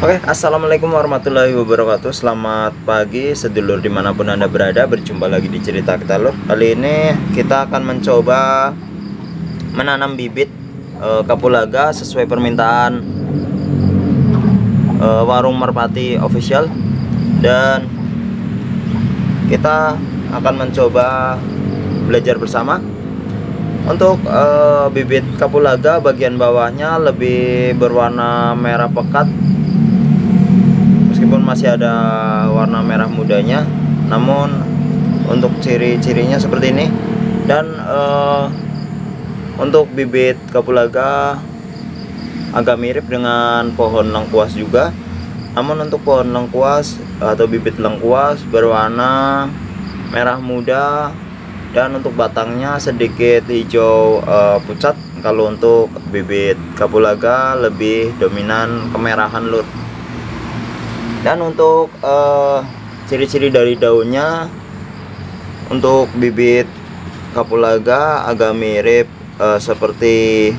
Oke, assalamualaikum warahmatullahi wabarakatuh. Selamat pagi sedulur dimanapun anda berada. Berjumpa lagi di cerita kita lur. Kali ini kita akan mencoba menanam bibit kapulaga sesuai permintaan warung Merpati official. Dan kita akan mencoba belajar bersama. Untuk bibit kapulaga bagian bawahnya lebih berwarna merah pekat, meskipun masih ada warna merah mudanya, namun untuk ciri-cirinya seperti ini. Dan untuk bibit kapulaga agak mirip dengan pohon lengkuas juga, namun untuk pohon lengkuas atau bibit lengkuas berwarna merah muda, dan untuk batangnya sedikit hijau pucat. Kalau untuk bibit kapulaga lebih dominan kemerahan lur. Dan untuk ciri-ciri dari daunnya, untuk bibit kapulaga agak mirip seperti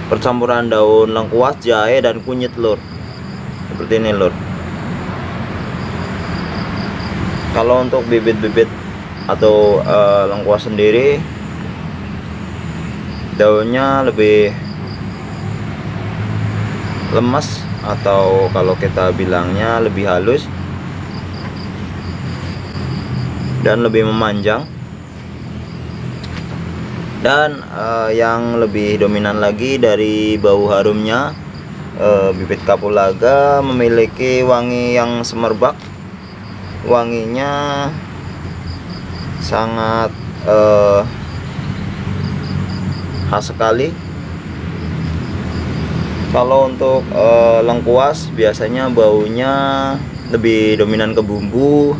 percampuran daun lengkuas, jahe, dan kunyit lur. Seperti ini lur. Kalau untuk bibit-bibit atau lengkuas sendiri, daunnya lebih lemas, atau kalau kita bilangnya lebih halus dan lebih memanjang. Dan yang lebih dominan lagi dari bau harumnya, bibit kapulaga memiliki wangi yang semerbak. Wanginya sangat khas sekali. Kalau untuk lengkuas biasanya baunya lebih dominan ke bumbu,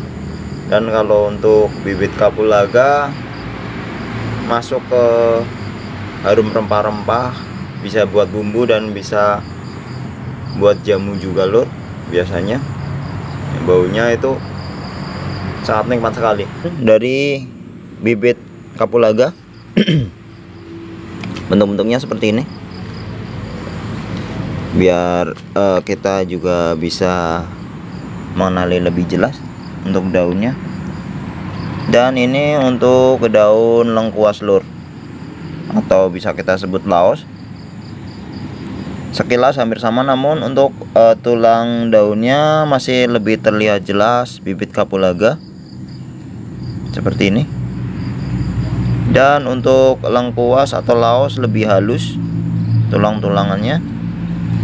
dan kalau untuk bibit kapulaga masuk ke harum rempah-rempah, bisa buat bumbu dan bisa buat jamu juga lur. Biasanya baunya itu sangat nikmat sekali dari bibit kapulaga. Bentuk-bentuknya seperti ini, biar kita juga bisa mengenali lebih jelas untuk daunnya. Dan ini untuk daun lengkuas lur, atau bisa kita sebut laos. Sekilas hampir sama, namun untuk tulang daunnya masih lebih terlihat jelas bibit kapulaga seperti ini. Dan untuk lengkuas atau laos lebih halus tulang-tulangannya,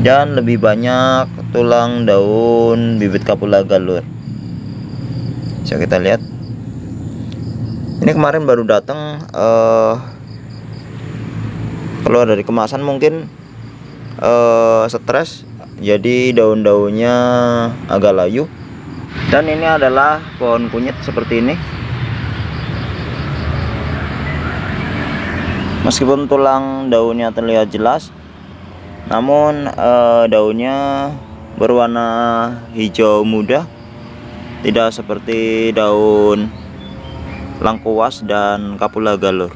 dan lebih banyak tulang daun bibit kapulaga lur. Bisa kita lihat, ini kemarin baru datang keluar dari kemasan, mungkin stres, jadi daun-daunnya agak layu. Dan ini adalah pohon kunyit seperti ini. Meskipun tulang daunnya terlihat jelas, namun daunnya berwarna hijau muda, tidak seperti daun lengkuas dan kapulaga lur.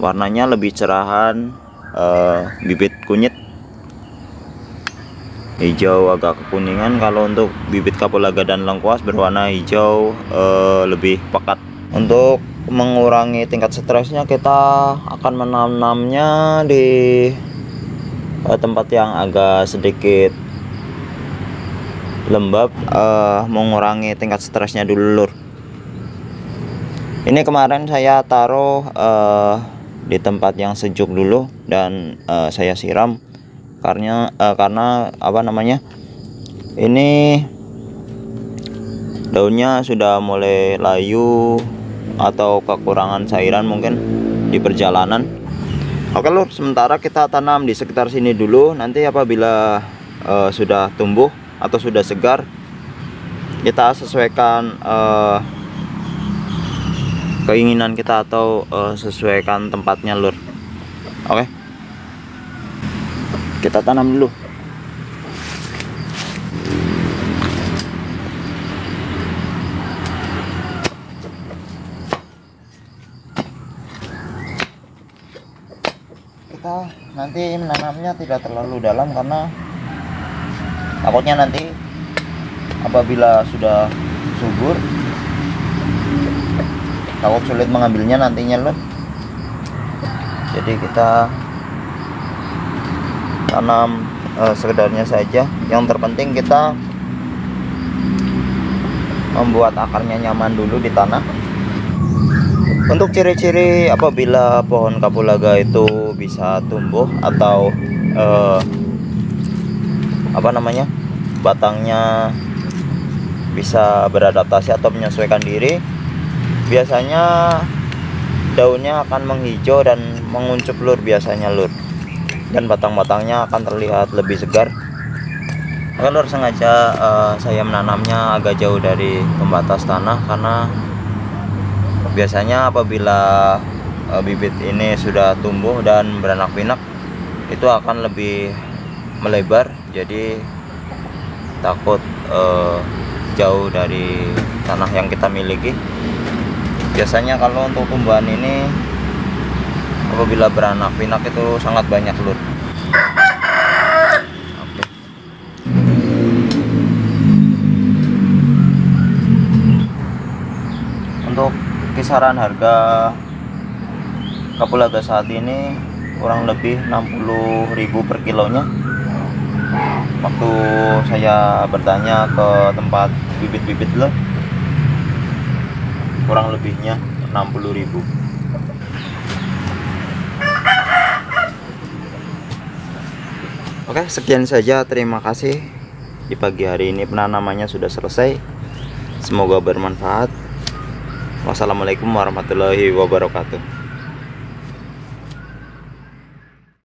Warnanya lebih cerahan, bibit kunyit hijau agak kekuningan. Kalau untuk bibit kapulaga dan lengkuas berwarna hijau lebih pekat. Untuk mengurangi tingkat stresnya, kita akan menanamnya di tempat yang agak sedikit lembab, mengurangi tingkat stresnya dulu lur. Ini kemarin saya taruh di tempat yang sejuk dulu, dan saya siram karena apa namanya, ini daunnya sudah mulai layu atau kekurangan cairan mungkin di perjalanan. Oke lur, sementara kita tanam di sekitar sini dulu. Nanti apabila sudah tumbuh atau sudah segar, kita sesuaikan keinginan kita, atau sesuaikan tempatnya lur. Oke, kita tanam dulu. Kita nanti menanamnya tidak terlalu dalam, karena Takutnya nanti apabila sudah subur takut sulit mengambilnya nantinya lur. Jadi kita tanam sekedarnya saja. Yang terpenting kita membuat akarnya nyaman dulu di tanah. Untuk ciri-ciri apabila pohon kapulaga itu bisa tumbuh atau batangnya bisa beradaptasi atau menyesuaikan diri, biasanya daunnya akan menghijau dan menguncup lur biasanya lur, dan batang-batangnya akan terlihat lebih segar. Oke lur, sengaja saya menanamnya agak jauh dari pembatas tanah karena biasanya apabila bibit ini sudah tumbuh dan beranak pinak itu akan lebih melebar, jadi takut jauh dari tanah yang kita miliki. Biasanya kalau untuk tumbuhan ini apabila beranak pinak itu sangat banyak lur. Oke. Untuk kisaran harga kapulaga saat ini kurang lebih 60.000 per kilonya. Waktu saya bertanya ke tempat bibit-bibit lo, kurang lebihnya 60.000. Oke, sekian saja, terima kasih. Di pagi hari ini penanamannya sudah selesai. Semoga bermanfaat. Wassalamualaikum warahmatullahi wabarakatuh.